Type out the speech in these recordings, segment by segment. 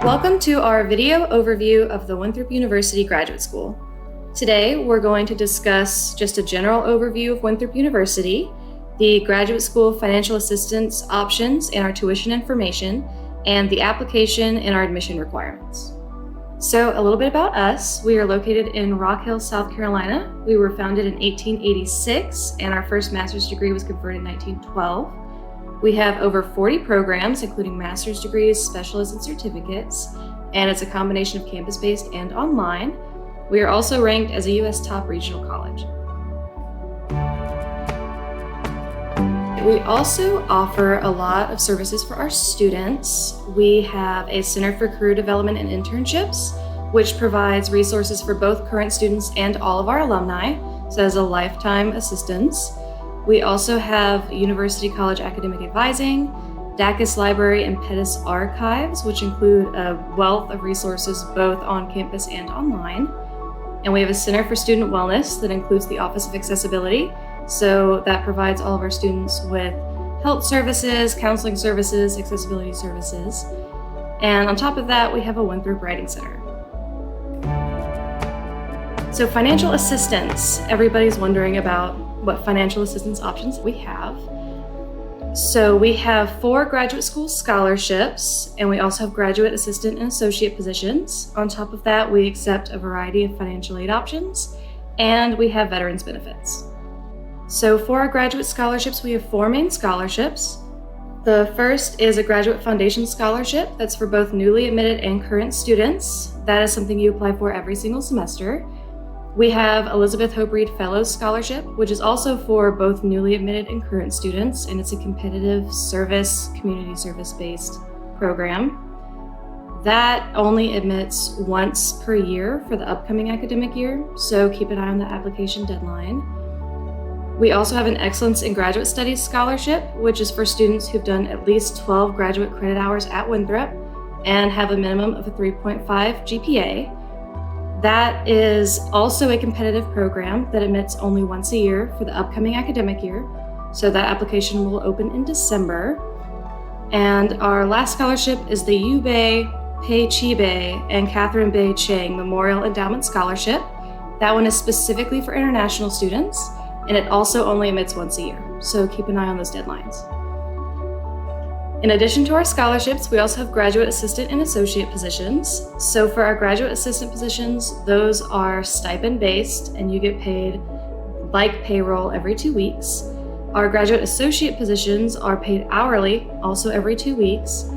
Welcome to our video overview of the Winthrop University Graduate School. Today, we're going to discuss just a general overview of Winthrop University, the graduate school financial assistance options and our tuition information, and the application and our admission requirements. So a little bit about us. We are located in Rock Hill, South Carolina. We were founded in 1886, and our first master's degree was conferred in 1912. We have over 40 programs, including master's degrees, specialists, and certificates, and it's a combination of campus-based and online. We are also ranked as a U.S. top regional college. We also offer a lot of services for our students. We have a Center for Career Development and Internships, which provides resources for both current students and all of our alumni, so as a lifetime assistance. We also have University College Academic Advising, Dacus Library, and Pettus Archives, which include a wealth of resources both on campus and online. And we have a Center for Student Wellness that includes the Office of Accessibility, so that provides all of our students with health services, counseling services, accessibility services. And on top of that, we have a Winthrop Writing Center. So financial assistance, everybody's wondering about what financial assistance options we have. So we have 4 graduate school scholarships, and we also have graduate assistant and associate positions. On top of that, we accept a variety of financial aid options, and we have veterans benefits. So for our graduate scholarships, we have 4 main scholarships. The first is a graduate foundation scholarship that's for both newly admitted and current students. That is something you apply for every single semester. We have Elizabeth Hope Reed Fellows Scholarship, which is also for both newly admitted and current students, and it's a competitive service, community service-based program. That only admits once per year for the upcoming academic year, so keep an eye on the application deadline. We also have an Excellence in Graduate Studies Scholarship, which is for students who've done at least 12 graduate credit hours at Winthrop and have a minimum of a 3.5 GPA. That is also a competitive program that admits only once a year for the upcoming academic year. So that application will open in December. And our last scholarship is the Yubei, Pei Chibei, and Catherine Bei Chang Memorial Endowment Scholarship. That one is specifically for international students, and it also only admits once a year. So keep an eye on those deadlines. In addition to our scholarships, we also have graduate assistant and associate positions. So for our graduate assistant positions, those are stipend-based, and you get paid like payroll every 2 weeks. Our graduate associate positions are paid hourly, also every 2 weeks.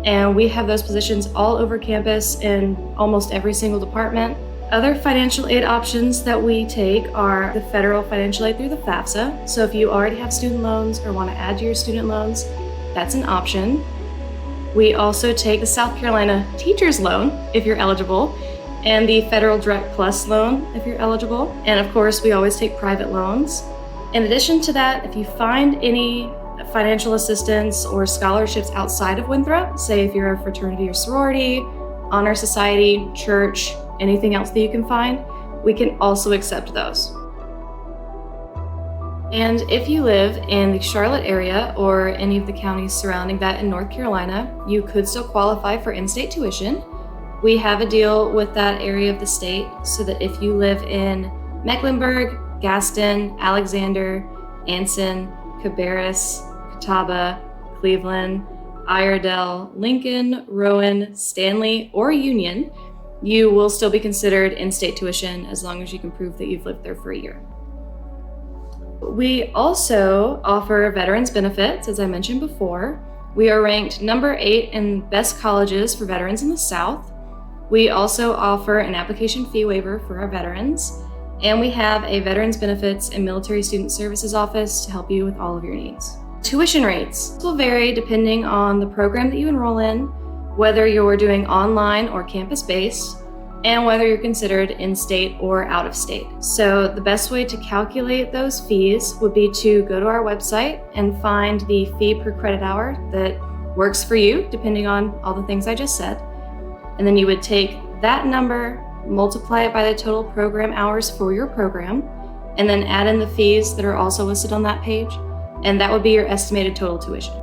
And we have those positions all over campus in almost every single department. Other financial aid options that we take are the federal financial aid through the FAFSA. So if you already have student loans or want to add to your student loans, that's an option. We also take the South Carolina Teacher's Loan if you're eligible, and the Federal Direct Plus loan if you're eligible. And of course, we always take private loans. In addition to that, if you find any financial assistance or scholarships outside of Winthrop, say if you're a fraternity or sorority, honor society, church, anything else that you can find, we can also accept those. And if you live in the Charlotte area or any of the counties surrounding that in North Carolina, you could still qualify for in-state tuition. We have a deal with that area of the state so that if you live in Mecklenburg, Gaston, Alexander, Anson, Cabarrus, Catawba, Cleveland, Iredell, Lincoln, Rowan, Stanley, or Union, you will still be considered in-state tuition as long as you can prove that you've lived there for a year. We also offer veterans benefits, as I mentioned before. We are ranked number 8 in best colleges for veterans in the South. We also offer an application fee waiver for our veterans, and we have a Veterans Benefits and Military Student Services office to help you with all of your needs. Tuition rates will vary depending on the program that you enroll in, whether you're doing online or campus-based, and whether you're considered in-state or out-of-state. So the best way to calculate those fees would be to go to our website and find the fee per credit hour that works for you, depending on all the things I just said. And then you would take that number, multiply it by the total program hours for your program, and then add in the fees that are also listed on that page, and that would be your estimated total tuition.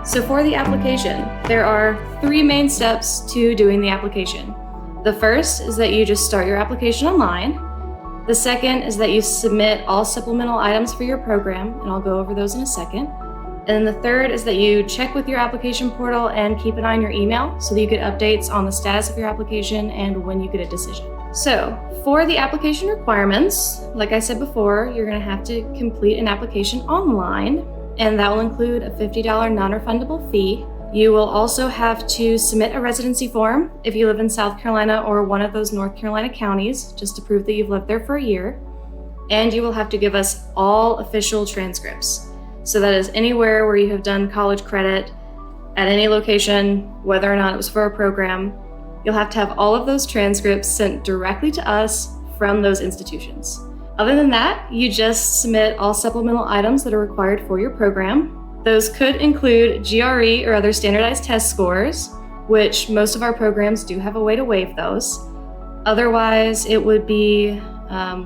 So for the application, there are 3 main steps to doing the application. The first is that you just start your application online. The second is that you submit all supplemental items for your program, and I'll go over those in a second. And the third is that you check with your application portal and keep an eye on your email so that you get updates on the status of your application and when you get a decision. So for the application requirements, like I said before, you're going to have to complete an application online, and that will include a $50 non-refundable fee. You will also have to submit a residency form if you live in South Carolina or one of those North Carolina counties, just to prove that you've lived there for a year. And you will have to give us all official transcripts. So that is anywhere where you have done college credit at any location, whether or not it was for a program. You'll have to have all of those transcripts sent directly to us from those institutions. Other than that, you just submit all supplemental items that are required for your program. Those could include GRE or other standardized test scores, which most of our programs do have a way to waive those. Otherwise, it would be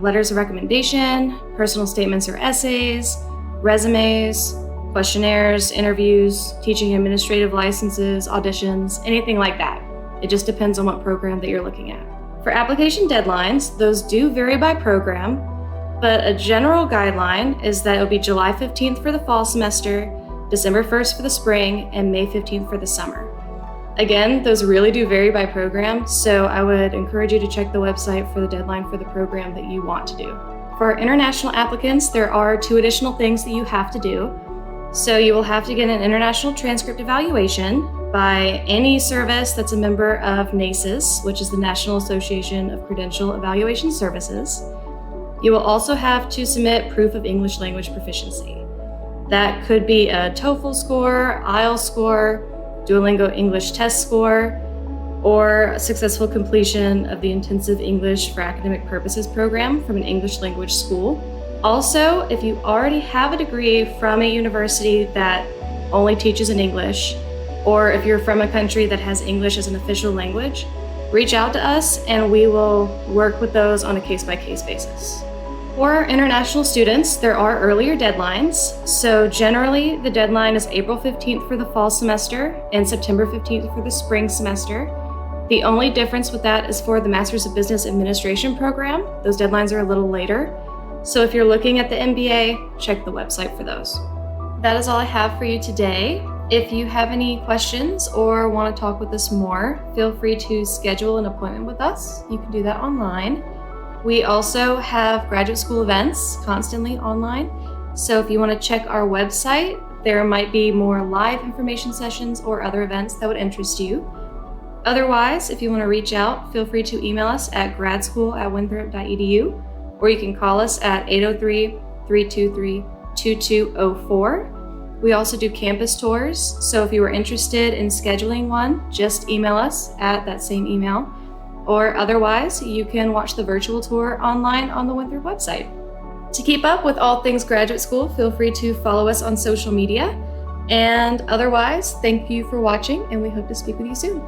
letters of recommendation, personal statements or essays, resumes, questionnaires, interviews, teaching administrative licenses, auditions, anything like that. It just depends on what program that you're looking at. For application deadlines, those do vary by program, but a general guideline is that it will be July 15th for the fall semester, December 1st for the spring, and May 15th for the summer. Again, those really do vary by program, so I would encourage you to check the website for the deadline for the program that you want to do. For our international applicants, there are 2 additional things that you have to do. So you will have to get an international transcript evaluation by any service that's a member of NACES, which is the National Association of Credential Evaluation Services. You will also have to submit proof of English language proficiency. That could be a TOEFL score, IELTS score, Duolingo English test score, or a successful completion of the Intensive English for Academic Purposes program from an English language school. Also, if you already have a degree from a university that only teaches in English, or if you're from a country that has English as an official language, reach out to us and we will work with those on a case-by-case basis. For our international students, there are earlier deadlines. So generally, the deadline is April 15th for the fall semester and September 15th for the spring semester. The only difference with that is for the Master's of Business Administration program. Those deadlines are a little later. So if you're looking at the MBA, check the website for those. That is all I have for you today. If you have any questions or want to talk with us more, feel free to schedule an appointment with us. You can do that online. We also have graduate school events constantly online. So if you want to check our website, there might be more live information sessions or other events that would interest you. Otherwise, if you want to reach out, feel free to email us at gradschool@winthrop.edu, or you can call us at 803-323-2204. We also do campus tours, so if you are interested in scheduling one, just email us at that same email. Or otherwise, you can watch the virtual tour online on the Winthrop website. To keep up with all things graduate school, feel free to follow us on social media. And otherwise, thank you for watching, and we hope to speak with you soon.